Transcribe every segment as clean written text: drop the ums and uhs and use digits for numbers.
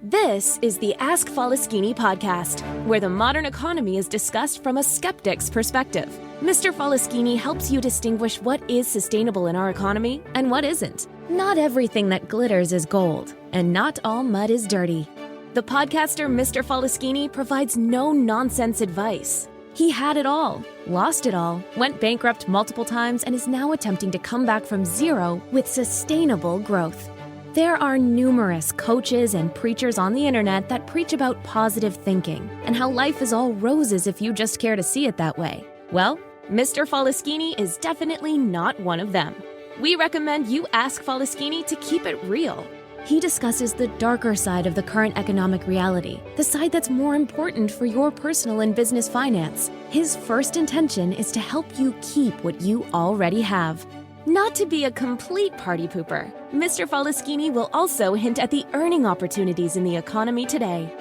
This is the Ask Faleskini podcast, where the modern economy is discussed from a skeptic's perspective. Mr. Faleskini helps you distinguish what is sustainable in our economy and what isn't. Not everything that glitters is gold, and not all mud is dirty. The podcaster Mr. Faleskini provides no-nonsense advice. He had it all, lost it all, went bankrupt multiple times, and is now attempting to come back from zero with sustainable growth. There are numerous coaches and preachers on the internet that preach about positive thinking and how life is all roses if you just care to see it that way. Well, Mr. Faleskini is definitely not one of them. We recommend you ask Faleskini to keep it real. He discusses the darker side of the current economic reality, the side that's more important for your personal and business finance. His first intention is to help you keep what you already have. Not to be a complete party pooper, Mr. Faleskini will also hint at the earning opportunities in the economy today.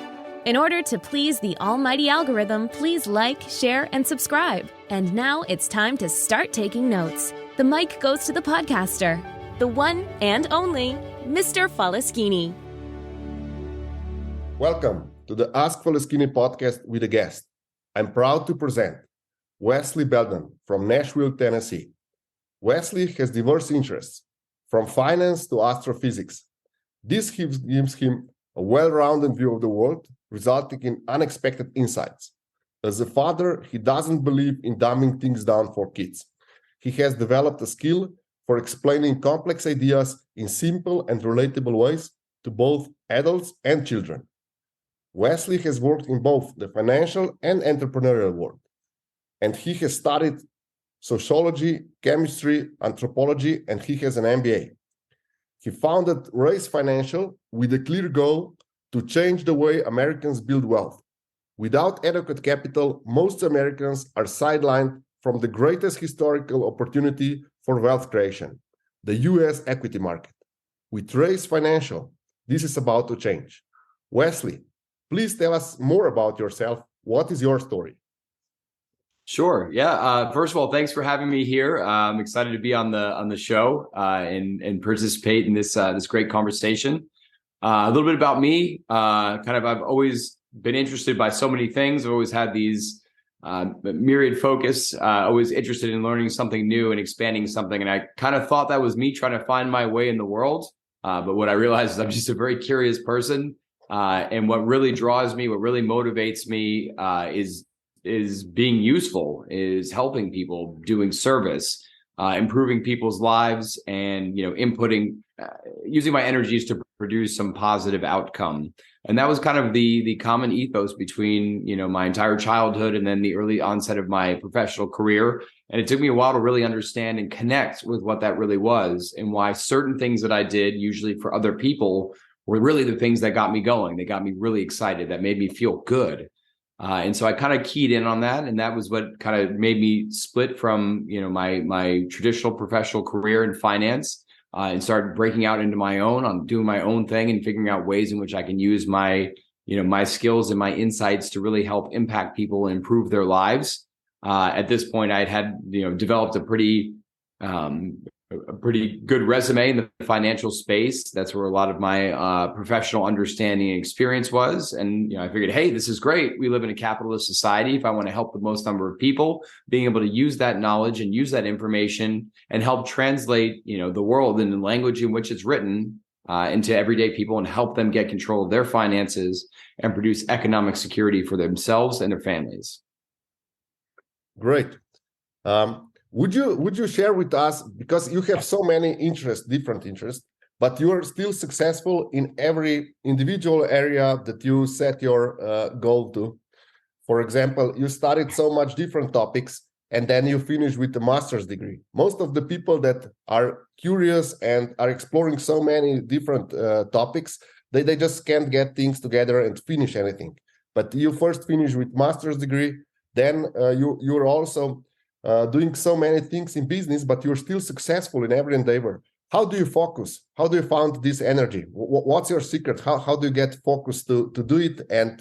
In order to please the almighty algorithm, please like, share, and subscribe. And now it's time to start taking notes. The mic goes to the podcaster, the one and only Mr. Faleskini. Welcome to the Ask Faleskini podcast with a guest. I'm proud to present Wesley Belden from Nashville, Tennessee. Wesley has diverse interests, from finance to astrophysics. This gives him a well-rounded view of the world, resulting in unexpected insights. As a father, he doesn't believe in dumbing things down for kids. He has developed a skill for explaining complex ideas in simple and relatable ways to both adults and children. Wesley has worked in both the financial and entrepreneurial world, and he has studied sociology, chemistry, anthropology, and he has an MBA. He founded Raise Financial with a clear goal to change the way Americans build wealth. Without adequate capital, most Americans are sidelined from the greatest historical opportunity for wealth creation, the U.S. equity market. With Raise Financial, this is about to change. Wesley, please tell us more about yourself. What is your story? Sure. Yeah. First of all, thanks for having me here. I'm excited to be on the show and participate in this great conversation. A little bit about me. I've always been interested by so many things. I've always had these myriad focus. Always interested in learning something new and expanding something. And I kind of thought that was me trying to find my way in the world. But what I realized is I'm just a very curious person. And what really draws me, what really motivates me, is being useful, is helping people, doing service, improving people's lives, and inputting, using my energies to produce some positive outcome. And that was kind of the common ethos between my entire childhood and then the early onset of my professional career. And it took me a while to really understand and connect with what that really was, and why certain things that I did, usually for other people, were really the things that got me going. They got me really excited, that made me feel good. And so I kind of keyed in on that, and that was what kind of made me split from my traditional professional career in finance, and started breaking out into my own, on doing my own thing and figuring out ways in which I can use my my skills and my insights to really help impact people and improve their lives. At this point, I had developed a pretty good resume in the financial space. That's where a lot of my professional understanding and experience was. And I figured, hey, this is great. We live in a capitalist society. If I want to help the most number of people, being able to use that knowledge and use that information and help translate the world in the language in which it's written into everyday people, and help them get control of their finances and produce economic security for themselves and their families. Great. Would you share with us, because you have so many different interests, but you are still successful in every individual area that you set your goal to. For example, you studied so much different topics, and then you finish with a master's degree. Most of the people that are curious and are exploring so many different topics, they just can't get things together and finish anything. But you first finish with master's degree, then you're also doing so many things in business, but you're still successful in every endeavor. How do you focus? How do you find this energy? What's your secret? How do you get focused to do it, and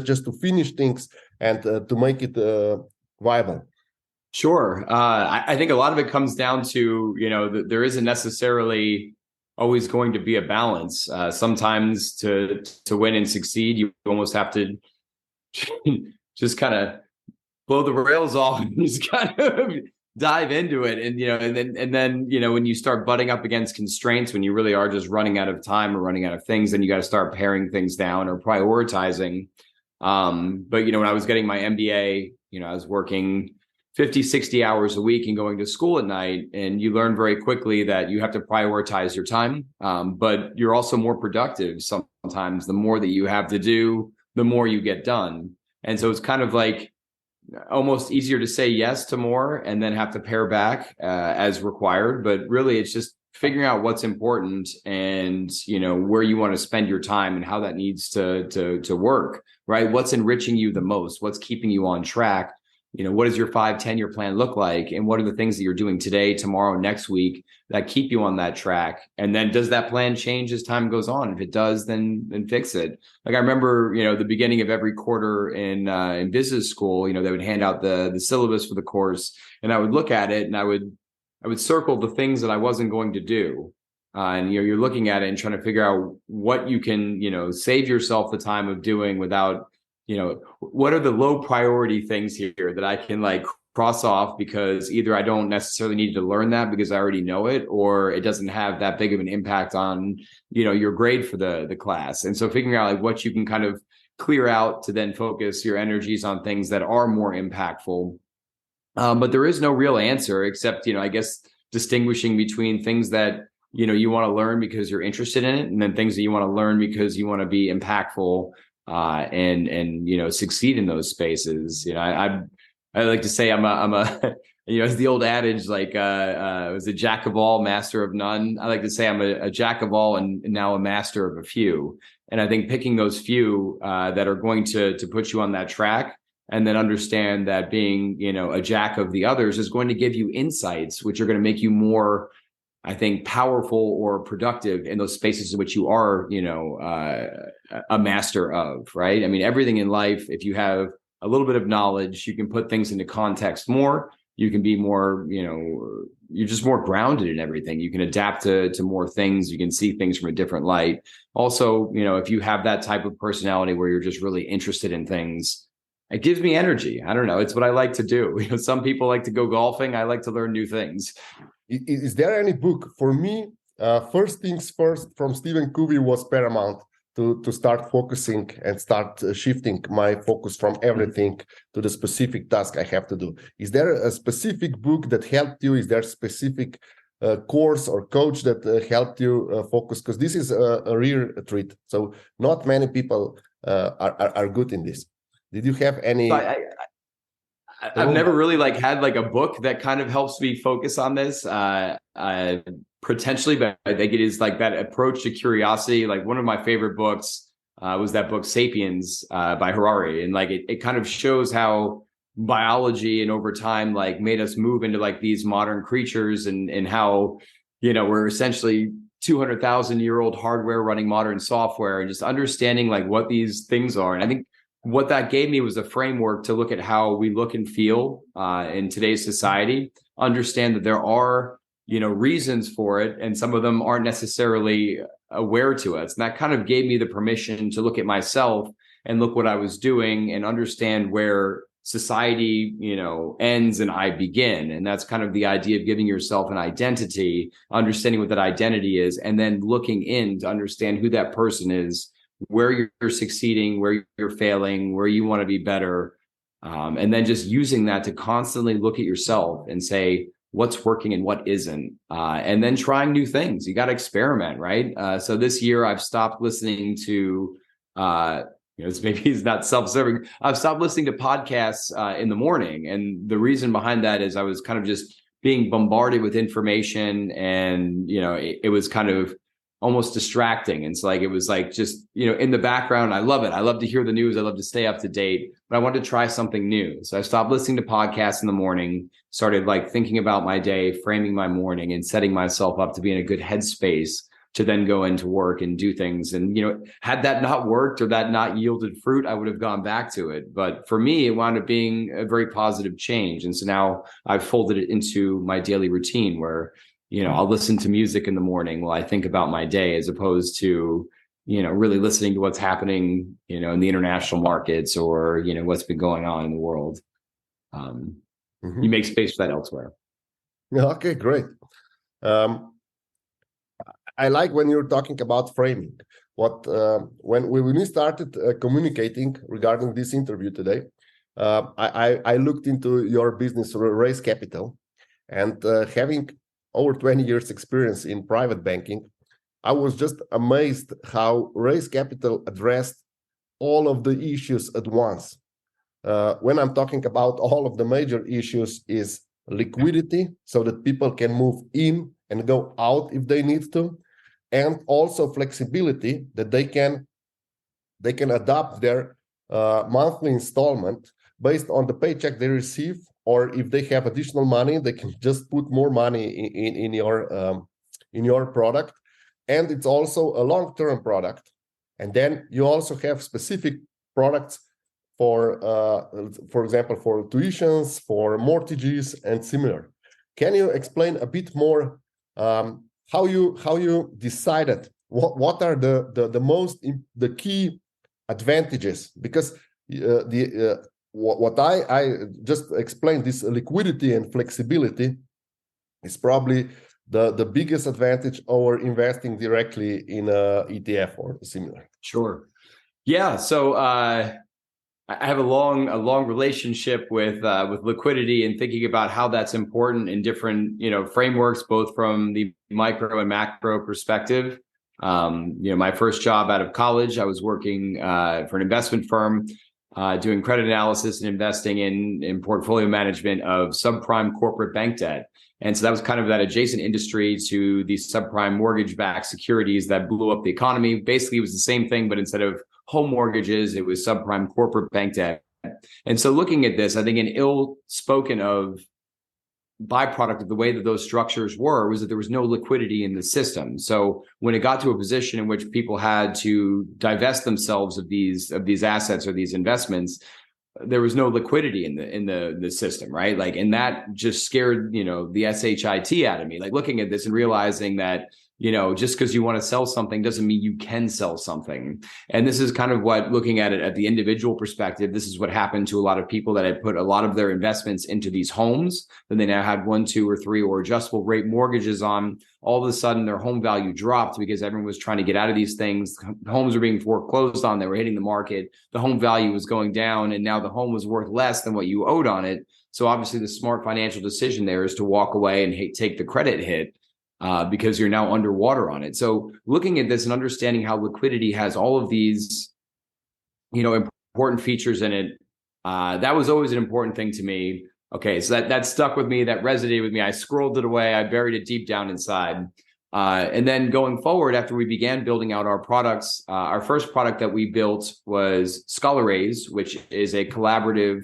just to finish things and to make it viable? Sure. I think a lot of it comes down to, there isn't necessarily always going to be a balance. Sometimes to win and succeed, you almost have to just kind of blow the rails off and just kind of dive into it. And, and then, when you start butting up against constraints, when you really are just running out of time or running out of things, then you got to start paring things down or prioritizing. But, when I was getting my MBA, I was working 50, 60 hours a week and going to school at night. And you learn very quickly that you have to prioritize your time. But you're also more productive. Sometimes the more that you have to do, the more you get done. And so it's kind of like almost easier to say yes to more and then have to pare back as required. But really, it's just figuring out what's important and, where you want to spend your time and how that needs to work, right? What's enriching you the most? What's keeping you on track? What does your 5-10-year plan look like? And what are the things that you're doing today, tomorrow, next week that keep you on that track? And then does that plan change as time goes on? If it does, then fix it. Like I remember, the beginning of every quarter in business school, they would hand out the syllabus for the course, and I would look at it and I would circle the things that I wasn't going to do. And you're looking at it and trying to figure out what you can, save yourself the time of doing without, what are the low priority things here that I can like cross off because either I don't necessarily need to learn that because I already know it, or it doesn't have that big of an impact on, your grade for the class. And so figuring out like what you can kind of clear out to then focus your energies on things that are more impactful. But there is no real answer except, I guess distinguishing between things that, you want to learn because you're interested in it, and then things that you want to learn because you want to be impactful and succeed in those spaces. I like to say I'm a it's the old adage, like it was a jack of all, master of none. I like to say I'm a jack of all and now a master of a few. And I think picking those few that are going to put you on that track, and then understand that being, a jack of the others is going to give you insights, which are going to make you more, I think, powerful or productive in those spaces in which you are, a master of, right? I mean, everything in life, if you have a little bit of knowledge, you can put things into context more. You can be more, you're just more grounded in everything. You can adapt to more things. You can see things from a different light. Also, if you have that type of personality where you're just really interested in things, it gives me energy. I don't know. It's what I like to do. Some people like to go golfing. I like to learn new things. Is there any book? For me, First Things First from Stephen Covey was paramount to start focusing and start shifting my focus from everything to the specific task I have to do. Is there a specific book that helped you? Is there a specific course or coach that helped you focus? Because this is a rare treat. So not many people are good in this. Did you have any? I've never really had a book that kind of helps me focus on this. Potentially, but I think it is that approach to curiosity. One of my favorite books was that book Sapiens by Harari, and it kind of shows how biology and over time made us move into these modern creatures, and how we're essentially 200,000-year-old hardware running modern software, and just understanding what these things are. And I think what that gave me was a framework to look at how we look and feel in today's society, understand that there are, reasons for it, and some of them aren't necessarily aware to us. And that kind of gave me the permission to look at myself and look what I was doing and understand where society, ends and I begin. And that's kind of the idea of giving yourself an identity, understanding what that identity is, and then looking in to understand who that person is, where you're succeeding, where you're failing, where you want to be better. And then just using that to constantly look at yourself and say, what's working and what isn't, and then trying new things. You got to experiment, right? So this year I've stopped listening to, it's not self-serving. I've stopped listening to podcasts in the morning. And the reason behind that is I was kind of just being bombarded with information, and, it was kind of almost distracting. And so it was just, in the background. I love it. I love to hear the news. I love to stay up to date, but I wanted to try something new. So I stopped listening to podcasts in the morning, started thinking about my day, framing my morning, and setting myself up to be in a good headspace to then go into work and do things. And, had that not worked or that not yielded fruit, I would have gone back to it. But for me, it wound up being a very positive change. And so now I've folded it into my daily routine where, I'll listen to music in the morning while I think about my day, as opposed to, really listening to what's happening, in the international markets, or, what's been going on in the world. You make space for that elsewhere. Okay, great. I like when you're talking about framing. When we started communicating regarding this interview today, I looked into your business, Raise Capital, and having over 20 years experience in private banking, I was just amazed how Raise Capital addressed all of the issues at once. When I'm talking about all of the major issues is liquidity, so that people can move in and go out if they need to, and also flexibility, that they can adapt their monthly installment based on the paycheck they receive, or if they have additional money, they can just put more money in your product. And it's also a long-term product. And then you also have specific products for example, for tuitions, for mortgages, and similar. Can you explain a bit more how you decided what are the key advantages? Because what I just explained, this liquidity and flexibility, is probably the biggest advantage over investing directly in a ETF or similar. Sure. Yeah. So I have a long relationship with liquidity, and thinking about how that's important in different frameworks, both from the micro and macro perspective. My first job out of college, I was working for an investment firm, doing credit analysis and investing in portfolio management of subprime corporate bank debt. And so that was kind of that adjacent industry to the subprime mortgage-backed securities that blew up the economy. Basically, it was the same thing, but instead of home mortgages, it was subprime corporate bank debt. And so looking at this, I think an ill-spoken of byproduct of the way that those structures were was that there was no liquidity in the system. So when it got to a position in which people had to divest themselves of these assets or these investments, there was no liquidity in the system, right? Like, and that just scared, the SHIT out of me, like looking at this and realizing that, just because you want to sell something doesn't mean you can sell something. And this is kind of what, looking at it at the individual perspective, this is what happened to a lot of people that had put a lot of their investments into these homes. Then they now had 1, 2, or 3 or adjustable rate mortgages on. All of a sudden, their home value dropped because everyone was trying to get out of these things. Homes were being foreclosed on. They were hitting the market. The home value was going down, and now the home was worth less than what you owed on it. So obviously, the smart financial decision there is to walk away and take the credit hit. Because you're now underwater on it. So looking at this and understanding how liquidity has all of these, important features in it, that was always an important thing to me. Okay, so that stuck with me, that resonated with me. I scrolled it away, I buried it deep down inside. And then going forward, after we began building out our products, our first product that we built was Scholaraise, which is a collaborative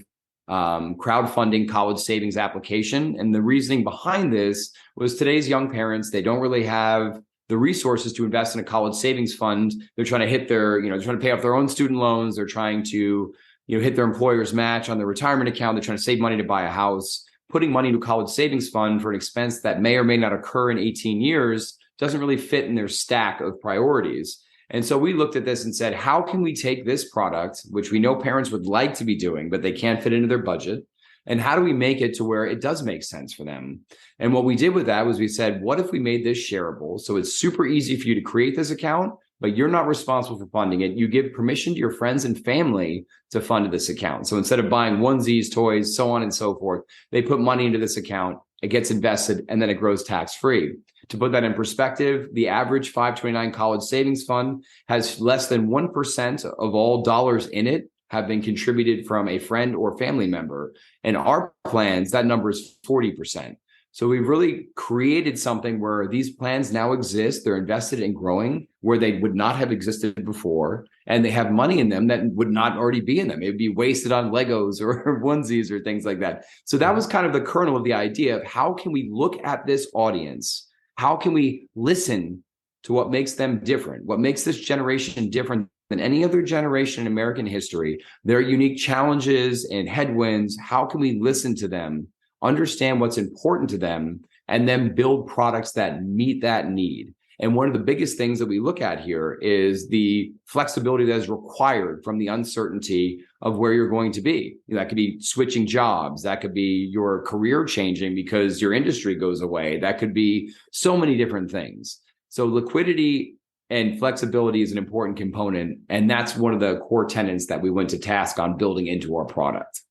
crowdfunding college savings application. And the reasoning behind this was today's young parents, they don't really have the resources to invest in a college savings fund. They're trying to hit their, they're trying to pay off their own student loans. They're trying to, hit their employer's match on their retirement account. They're trying to save money to buy a house. Putting money into a college savings fund for an expense that may or may not occur in 18 years doesn't really fit in their stack of priorities. And so we looked at this and said, how can we take this product, which we know parents would like to be doing, but they can't fit into their budget, and how do we make it to where it does make sense for them? And what we did with that was we said, what if we made this shareable? So it's super easy for you to create this account, but you're not responsible for funding it. You give permission to your friends and family to fund this account. So instead of buying onesies, toys, so on and so forth, they put money into this account, it gets invested, and then it grows tax-free. To put that in perspective, the average 529 college savings fund has less than 1% of all dollars in it have been contributed from a friend or family member. And our plans, that number is 40%. So we've really created something where these plans now exist. They're invested in growing where they would not have existed before. And they have money in them that would not already be in them. It would be wasted on Legos or onesies or things like that. So that was kind of the kernel of the idea of how can we look at this audience? How can we listen to what makes them different? What makes this generation different than any other generation in American history? Their unique challenges and headwinds. How can we listen to them, understand what's important to them, and then build products that meet that need. And one of the biggest things that we look at here is the flexibility that is required from the uncertainty of where you're going to be. That could be switching jobs. That could be your career changing because your industry goes away. That could be so many different things. So liquidity and flexibility is an important component. And that's one of the core tenets that we went to task on building into our product.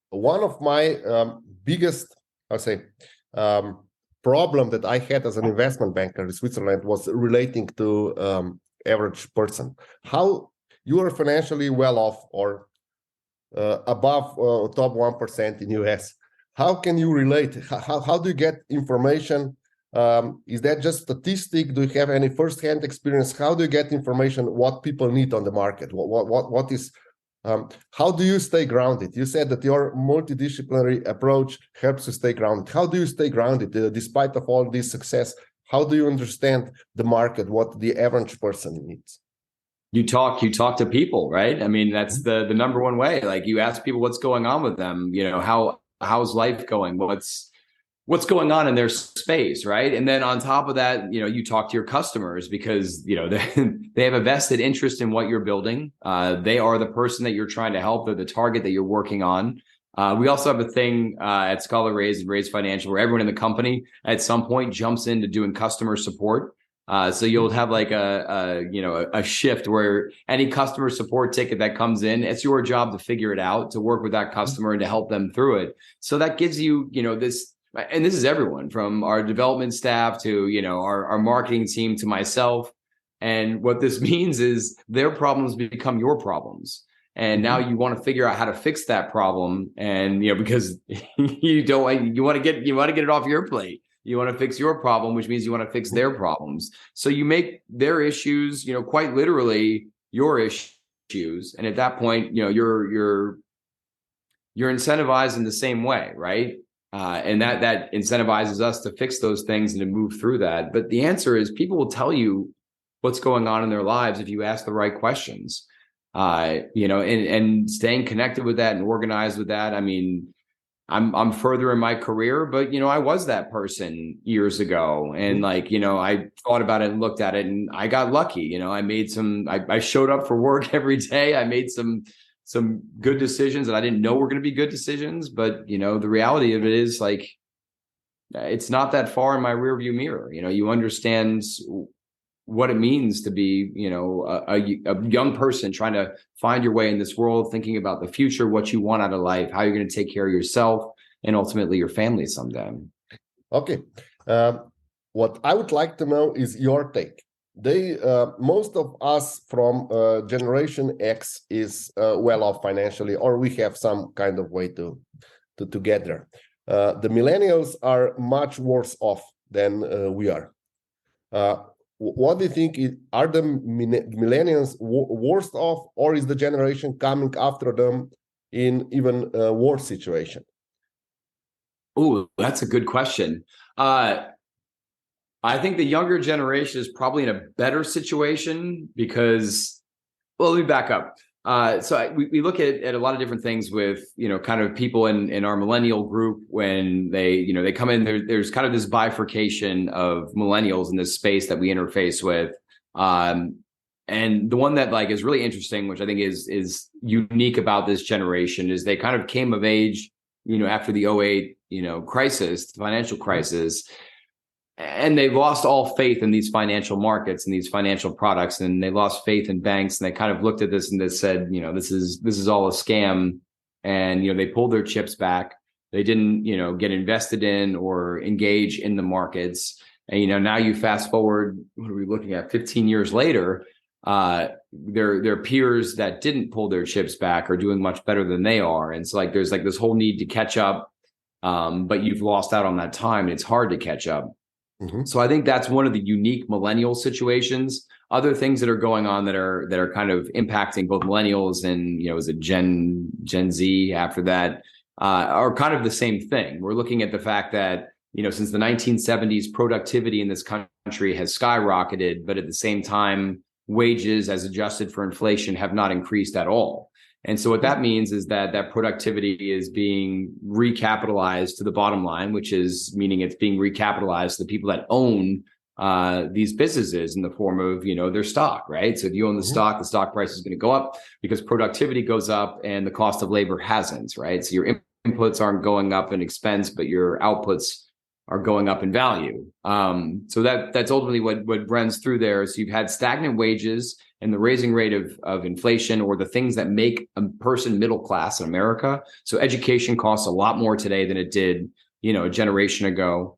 One of my biggest, problem that I had as an investment banker in Switzerland was relating to average person. How you are financially well off or above top 1% in US. How can you relate? How do you get information? Is that just statistic? Do you have any first-hand experience? How do you get information? What people need on the market? What is? How do you stay grounded? You said that your multidisciplinary approach helps you stay grounded. How do you stay grounded despite of all this success? How do you understand the market? What the average person needs? You talk to people, right? I mean, that's the number one way. Like you ask people what's going on with them. How's life going? What's going on in their space, right? And then on top of that, you talk to your customers because, they have a vested interest in what you're building. They are the person that you're trying to help. They're the target that you're working on. We also have a thing at Scholar Raise and Raise Financial where everyone in the company at some point jumps into doing customer support. So you'll have like a shift where any customer support ticket that comes in, it's your job to figure it out, to work with that customer and to help them through it. So that gives you, this. And this is everyone from our development staff to, our marketing team to myself. And what this means is their problems become your problems. And now you want to figure out how to fix that problem. And, because you want to get it off your plate. You want to fix your problem, which means you want to fix their problems. So you make their issues, quite literally your issues. And at that point, you're incentivized in the same way, right? And that incentivizes us to fix those things and to move through that. But the answer is people will tell you what's going on in their lives if you ask the right questions, and staying connected with that and organized with that. I mean, I'm further in my career, but, I was that person years ago. And I thought about it and looked at it and I got lucky. I showed up for work every day. I made some good decisions that I didn't know were going to be good decisions. But, the reality of it is it's not that far in my rearview mirror. You understand what it means to be, a young person trying to find your way in this world, thinking about the future, what you want out of life, how you're going to take care of yourself and ultimately your family someday. Okay. What I would like to know is your take. Most of us from Generation X is well off financially, or we have some kind of way to get there. The millennials are much worse off than we are. What do you think? Are the millennials worse off, or is the generation coming after them in even a worse situation? Oh, that's a good question. I think the younger generation is probably in a better situation because, let me back up. We look at a lot of different things with, kind of people in our millennial group when they come in, there's kind of this bifurcation of millennials in this space that we interface with. And the one that is really interesting, which I think is unique about this generation is they kind of came of age, after the 2008, crisis, the financial crisis. And they lost all faith in these financial markets and these financial products, and they lost faith in banks. And they kind of looked at this and they said, this is all a scam. And, they pulled their chips back. They didn't, get invested in or engage in the markets. And, now you fast forward, what are we looking at? 15 years later, their peers that didn't pull their chips back are doing much better than they are. And so there's this whole need to catch up. But you've lost out on that time and it's hard to catch up. Mm-hmm. So I think that's one of the unique millennial situations. Other things that are going on that are kind of impacting both millennials and, is it Gen Z after that, are kind of the same thing. We're looking at the fact that, since the 1970s, productivity in this country has skyrocketed, but at the same time, wages as adjusted for inflation have not increased at all. And so what that means is that productivity is being recapitalized to the bottom line, which is meaning it's being recapitalized to the people that own these businesses in the form of, their stock, right? So if you own the stock price is going to go up because productivity goes up and the cost of labor hasn't, right? So your inputs aren't going up in expense, but your outputs are going up in value. So that's ultimately what runs through there. So you've had stagnant wages and the raising rate of inflation, or the things that make a person middle class in America. So education costs a lot more today than it did, a generation ago.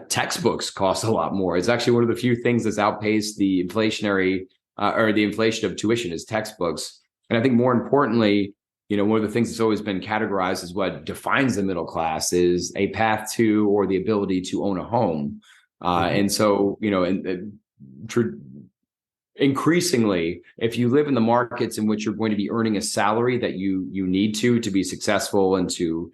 Textbooks cost a lot more. It's actually one of the few things that's outpaced the inflationary or the inflation of tuition is textbooks. And I think more importantly, one of the things that's always been categorized as what defines the middle class is a path to or the ability to own a home. And so, increasingly, if you live in the markets in which you're going to be earning a salary that you need to be successful and to,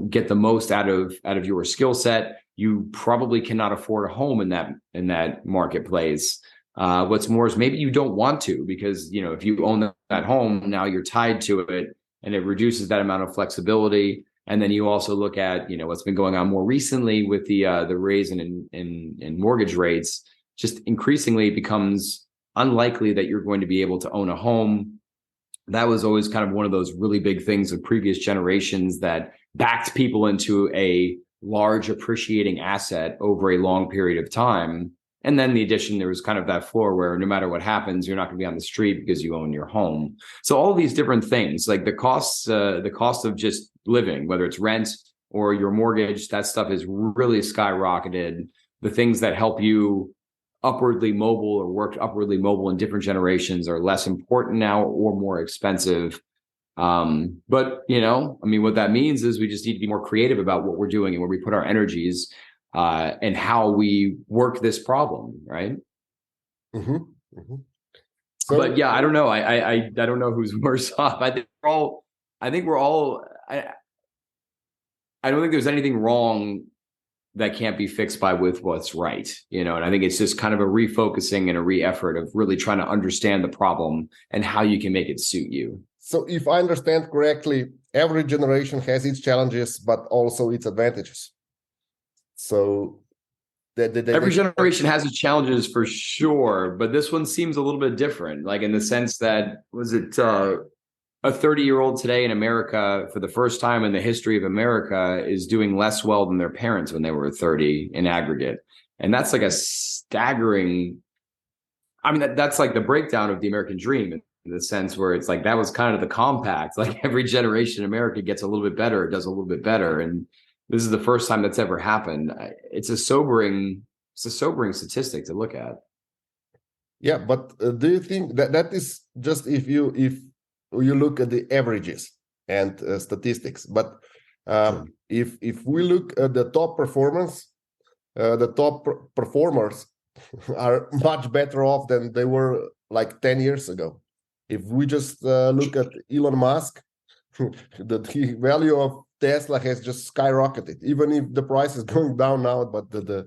get the most out of your skill set, you probably cannot afford a home in that marketplace. What's more is maybe you don't want to, because, if you own that home, now you're tied to it and it reduces that amount of flexibility. And then you also look at, what's been going on more recently with the raise in mortgage rates. Just increasingly becomes unlikely that you're going to be able to own a home. That was always kind of one of those really big things of previous generations that backed people into a large appreciating asset over a long period of time. And then the addition, there was kind of that floor where no matter what happens, you're not going to be on the street because you own your home. So all these different things, like the cost of just living, whether it's rent or your mortgage, that stuff has really skyrocketed. The things that help you upwardly mobile or worked upwardly mobile in different generations are less important now or more expensive. But what that means is we just need to be more creative about what we're doing and where we put our energies and how we work this problem, right? So, but yeah, I don't know. I don't know who's worse off. I don't think there's anything wrong that can't be fixed with what's right, and I think it's just kind of a refocusing and a re-effort of really trying to understand the problem and how you can make it suit you. So if I understand correctly, every generation has its challenges, but also its advantages. So every generation has its challenges for sure, but this one seems a little bit different, like in the sense that, a 30-year-old today in America, for the first time in the history of America, is doing less well than their parents when they were 30 in aggregate. And that's like a staggering, that's like the breakdown of the American dream in the sense where it's like, that was kind of the compact, like every generation in America gets a little bit better, it does a little bit better. And this is the first time that's ever happened. It's a sobering statistic to look at. Yeah, but do you think that is just if you look at the averages and statistics, but Sure. if we look at the top performers are much better off than they were like 10 years ago. If we just look at Elon Musk, the value of Tesla has just skyrocketed, even if the price is going down now. But that's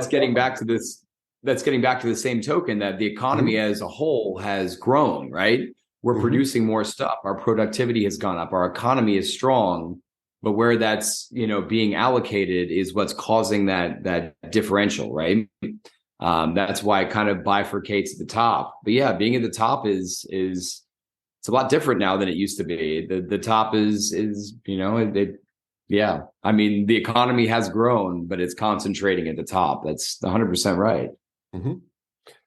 getting back to this. That's getting back to the same token that the economy as a whole has grown, right? We're producing more stuff. Our productivity has gone up. Our economy is strong, but where that's, being allocated is what's causing that differential, right? That's why it kind of bifurcates at the top. But yeah, being at the top is it's a lot different now than it used to be. The top is yeah. The economy has grown, but it's concentrating at the top. That's 100% right.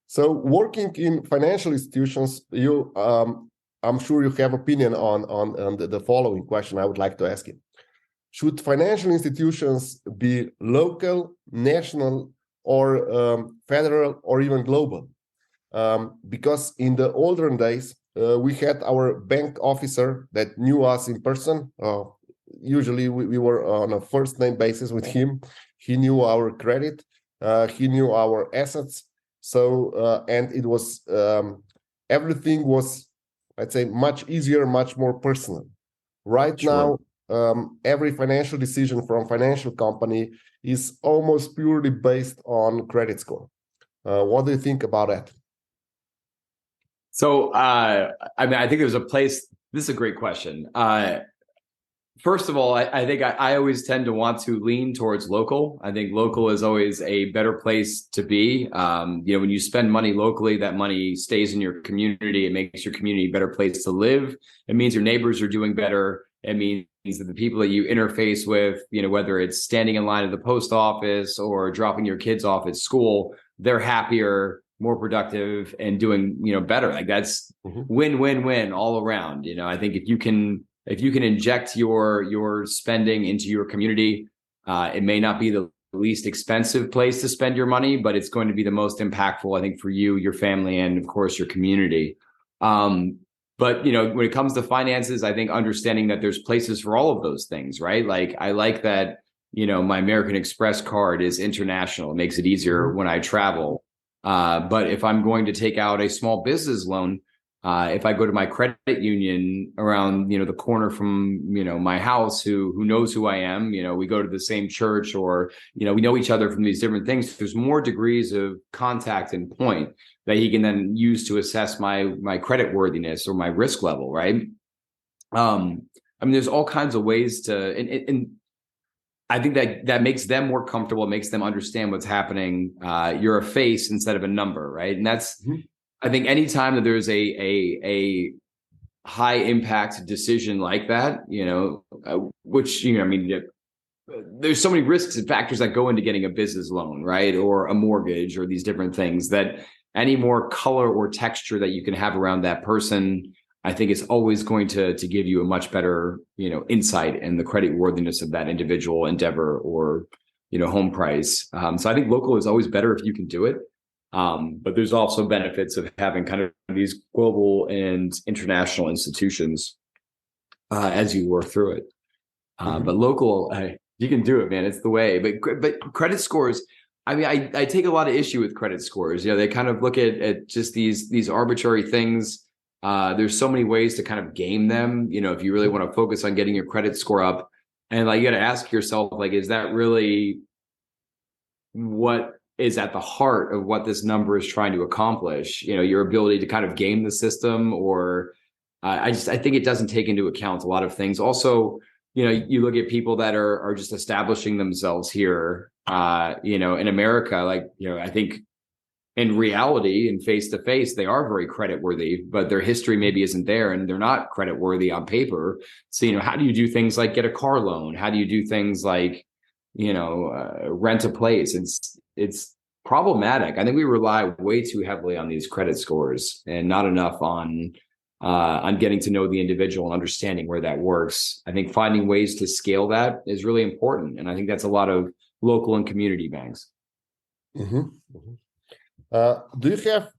So working in financial institutions, I'm sure you have opinion on the following question I would like to ask you. Should financial institutions be local, national, or federal, or even global? Because in the olden days, we had our bank officer that knew us in person. Usually we were on a first name basis with him. He knew our credit. He knew our assets. So, and it was, everything was, I'd say, much easier, much more personal. Right Sure. now, every financial decision from financial company is almost purely based on credit score. What do you think about that? So, I mean, I think there's a place. This is a great question. First of all, I think I always tend to want to lean towards local. I think local is always a better place to be. When you spend money locally, that money stays in your community. It makes your community a better place to live. It means your neighbors are doing better. It means that the people that you interface with, whether it's standing in line at the post office or dropping your kids off at school, they're happier, more productive, and doing, better. Like that's win, win, win all around. I think if you can inject your spending into your community, it may not be the least expensive place to spend your money, but it's going to be the most impactful, I think, for you, your family, and of course your community. But when it comes to finances, I think understanding that there's places for all of those things, right? Like I like that, my American Express card is international. It makes it easier when I travel. But if I'm going to take out a small business loan, if I go to my credit union around, the corner from, my house, who knows who I am, we go to the same church, or, we know each other from these different things. There's more degrees of contact and point that he can then use to assess my credit worthiness or my risk level. Right. I mean, there's all kinds of ways to, and I think that makes them more comfortable. It makes them understand what's happening. You're a face instead of a number. Right. And that's, I think anytime that there's a high impact decision like that, which, I mean, there's so many risks and factors that go into getting a business loan, right? Or a mortgage, or these different things, that any more color or texture that you can have around that person, I think is always going to give you a much better, insight in the credit worthiness of that individual endeavor or, home price. So I think local is always better if you can do it. But there's also benefits of having kind of these global and international institutions as you work through it. But local, you can do it, man. It's the way. But credit scores, I mean, I take a lot of issue with credit scores. They kind of look at just these arbitrary things. There's so many ways to kind of game them. If you really want to focus on getting your credit score up, and like you got to ask yourself, like, is that really what is at the heart of what this number is trying to accomplish? Your ability to kind of game the system, or I think it doesn't take into account a lot of things. Also, you look at people that are just establishing themselves here, in America, like, I think in reality and face to face, they are very credit worthy, but their history maybe isn't there, and they're not credit worthy on paper. So, how do you do things like get a car loan? How do you do things like, rent a place? It's problematic. I think we rely way too heavily on these credit scores and not enough on getting to know the individual and understanding where that works. I think finding ways to scale that is really important. And I think that's a lot of local and community banks. Do you have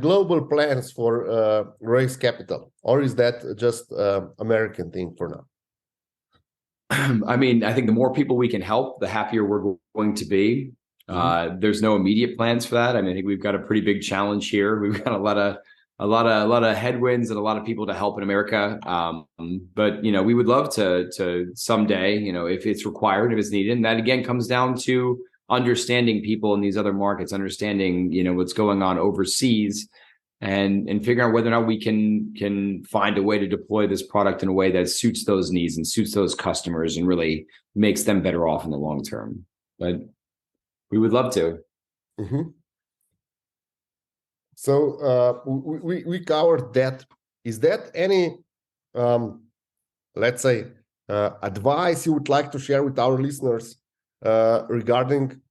global plans for raise capital, or is that just American thing for now? I mean, I think the more people we can help, the happier we're going to be. There's no immediate plans for that. I mean, I think we've got a pretty big challenge here. We've got a lot of headwinds and a lot of people to help in America. But we would love to someday, if it's required, if it's needed. And that again comes down to understanding people in these other markets, understanding, what's going on overseas, and figuring out whether or not we can find a way to deploy this product in a way that suits those needs and suits those customers and really makes them better off in the long term. But we would love to. So we covered that. Is that any, let's say, advice you would like to share with our listeners regarding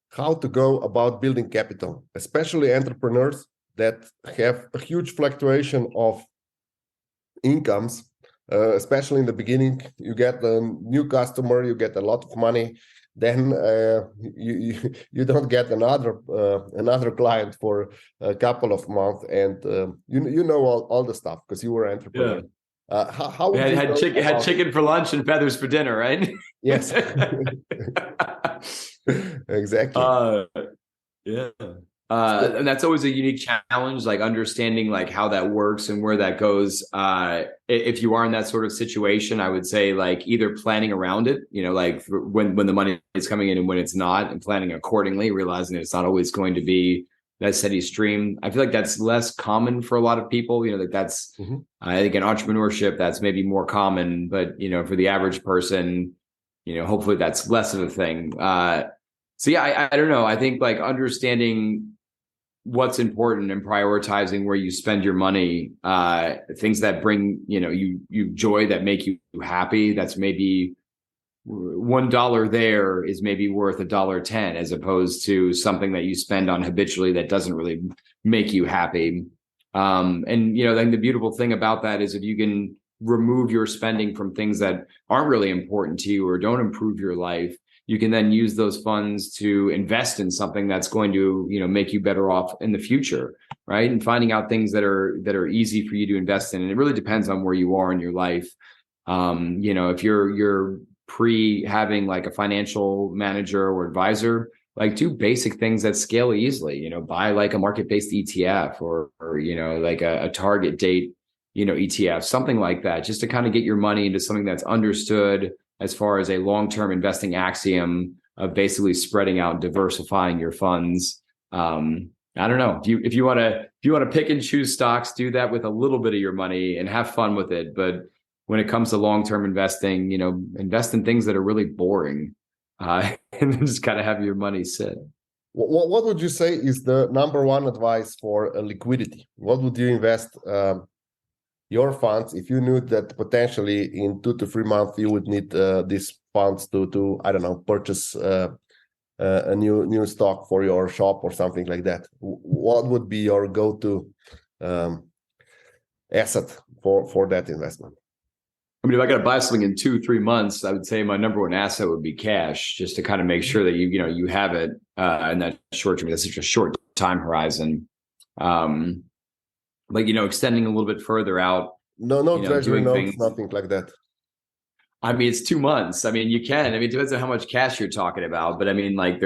how to go about building capital, especially entrepreneurs that have a huge fluctuation of incomes, especially in the beginning? You get a new customer, you get a lot of money, then you don't get another client for a couple of months, and you know all the stuff because you were an entrepreneur. How had chicken for lunch and feathers for dinner, right? Yes. Exactly. Yeah. And that's always a unique challenge, like understanding like how that works and where that goes. If you are in that sort of situation, I would say like either planning around it, like when the money is coming in and when it's not, and planning accordingly, realizing that it's not always going to be that steady stream. I feel like that's less common for a lot of people. Like that's, I think in entrepreneurship, that's maybe more common, but, for the average person, hopefully that's less of a thing. So yeah, I don't know. I think like understanding what's important and prioritizing where you spend your money, things that bring, you joy, that make you happy. That's maybe $1 there is maybe worth $1.10, as opposed to something that you spend on habitually that doesn't really make you happy. And then the beautiful thing about that is if you can remove your spending from things that aren't really important to you or don't improve your life, you can then use those funds to invest in something that's going to, make you better off in the future, right? And finding out things that are easy for you to invest in. And it really depends on where you are in your life. If you're pre having like a financial manager or advisor, like do basic things that scale easily, buy like a market-based ETF or like a target date, ETF, something like that, just to kind of get your money into something that's understood as far as a long-term investing axiom of basically spreading out, diversifying your funds. I don't know if you want to pick and choose stocks, do that with a little bit of your money and have fun with it. But when it comes to long-term investing, invest in things that are really boring, and then just kind of have your money sit. What would you say is the number one advice for liquidity? What would you invest your funds if you knew that potentially in 2 to 3 months you would need these funds to I don't know, purchase a new stock for your shop or something like that? What would be your go-to asset for that investment? I mean, if I got to buy something in 2-3 months, I would say my number one asset would be cash, just to kind of make sure that you have it in that short term. That's such a short time horizon. Like, extending a little bit further out. No treasury notes, nothing like that. I mean, it's 2 months. I mean, you can. I mean, it depends on how much cash you're talking about. But I mean, like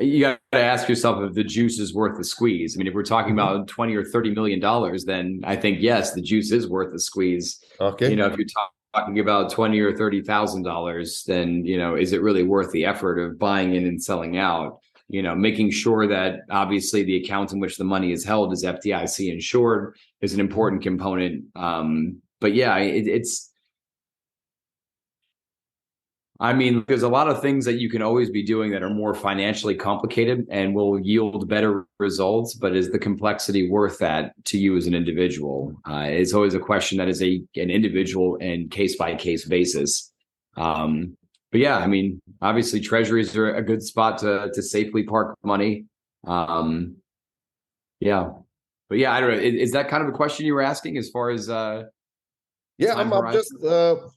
you got to ask yourself if the juice is worth the squeeze. I mean, if we're talking about $20 or $30 million, then I think, yes, the juice is worth the squeeze. Okay. If you're talking about $20,000 or $30,000, then, is it really worth the effort of buying in and selling out? Making sure that obviously the account in which the money is held is FDIC insured is an important component. But yeah, there's a lot of things that you can always be doing that are more financially complicated and will yield better results, but is the complexity worth that to you as an individual? It's always a question that is an individual and case-by-case basis. But yeah, obviously treasuries are a good spot to safely park money. Yeah. But yeah, I don't know. Is that kind of a question you were asking as far as yeah, I'm just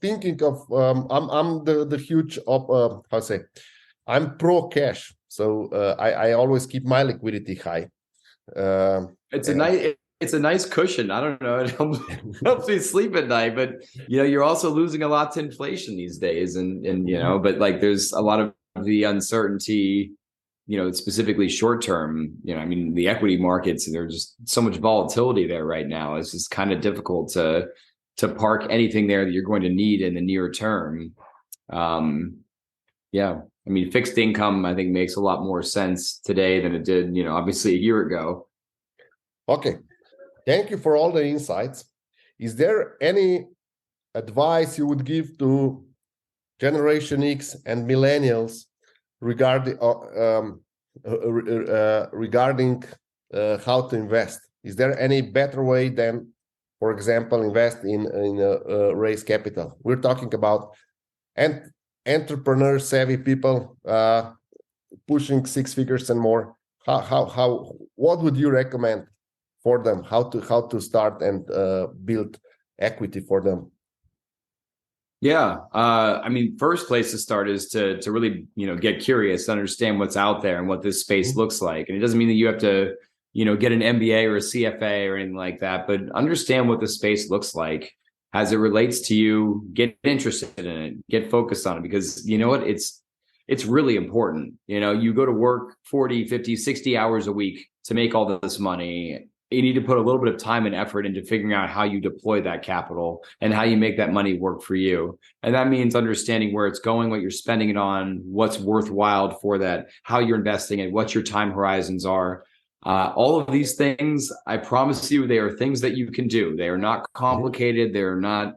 thinking of I'm the huge I'm pro cash, so I always keep my liquidity high. It's a nice cushion. I don't know. It helps me sleep at night, but you're also losing a lot to inflation these days, and but like there's a lot of the uncertainty, specifically short term. The equity markets, there's just so much volatility there right now. It's just kind of difficult to park anything there that you're going to need in the near term. Yeah, fixed income, I think, makes a lot more sense today than it did, obviously a year ago. Okay. Thank you for all the insights. Is there any advice you would give to Generation X and millennials regarding how to invest? Is there any better way than, for example, invest in raise capital? We're talking about entrepreneur savvy people pushing 6 figures and more. What would you recommend for them? How to start and build equity for them? Yeah, first place to start is to really get curious, understand what's out there and what this space looks like. And it doesn't mean that you have to get an MBA or a CFA or anything like that, but understand what the space looks like as it relates to you. Get interested in it, get focused on it, because you know what, it's really important. You go to work 40, 50, 60 hours a week to make all this money, you need to put a little bit of time and effort into figuring out how you deploy that capital and how you make that money work for you. And that means understanding where it's going, what you're spending it on, what's worthwhile for that, how you're investing it, what your time horizons are. All of these things, I promise you, they are things that you can do. They are not complicated. They're not,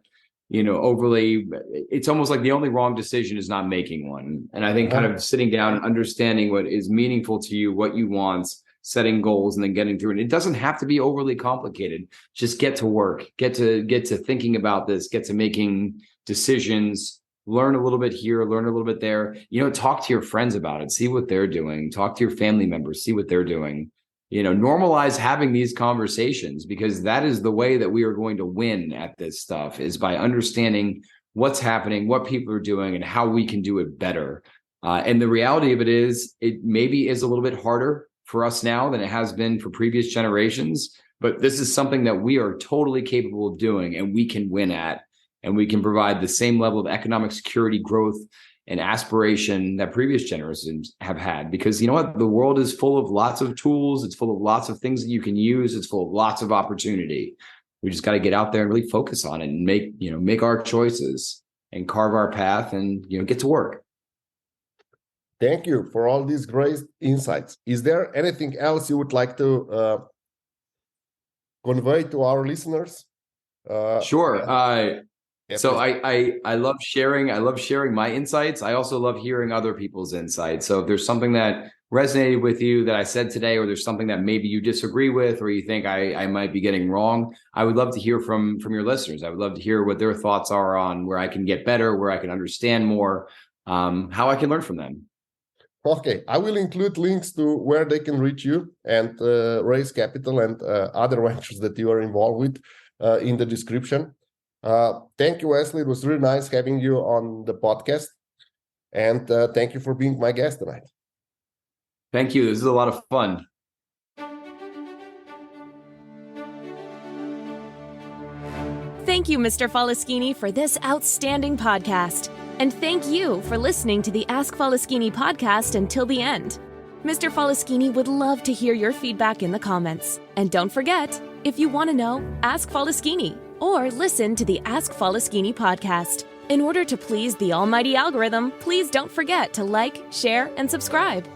overly, it's almost like the only wrong decision is not making one. And I think kind of sitting down, understanding what is meaningful to you, what you want, setting goals, and then getting through it. It doesn't have to be overly complicated. Just get to work, get to thinking about this, get to making decisions, learn a little bit here, learn a little bit there, talk to your friends about it, see what they're doing, talk to your family members, see what they're doing, normalize having these conversations, because that is the way that we are going to win at this stuff, is by understanding what's happening, what people are doing, and how we can do it better. And the reality of it is, it maybe is a little bit harder for us now than it has been for previous generations. But this is something that we are totally capable of doing, and we can win at, and we can provide the same level of economic security, growth, and aspiration that previous generations have had. Because you know what? The world is full of lots of tools. It's full of lots of things that you can use. It's full of lots of opportunity. We just got to get out there and really focus on it and make our choices and carve our path and, get to work. Thank you for all these great insights. Is there anything else you would like to convey to our listeners? Sure. Yeah, so I love sharing. I love sharing my insights. I also love hearing other people's insights. So if there's something that resonated with you that I said today, or there's something that maybe you disagree with, or you think I might be getting wrong, I would love to hear from your listeners. I would love to hear what their thoughts are on where I can get better, where I can understand more, how I can learn from them. Okay, I will include links to where they can reach you and raise capital and other ventures that you are involved with in the description. Thank you, Wesley. It was really nice having you on the podcast. And thank you for being my guest tonight. Thank you. This is a lot of fun. Thank you, Mr. Faleskini, for this outstanding podcast. And thank you for listening to the Ask Faleskini podcast until the end. Mr. Faleskini would love to hear your feedback in the comments. And don't forget, if you want to know, ask Faleskini or listen to the Ask Faleskini podcast. In order to please the almighty algorithm, please don't forget to like, share, and subscribe.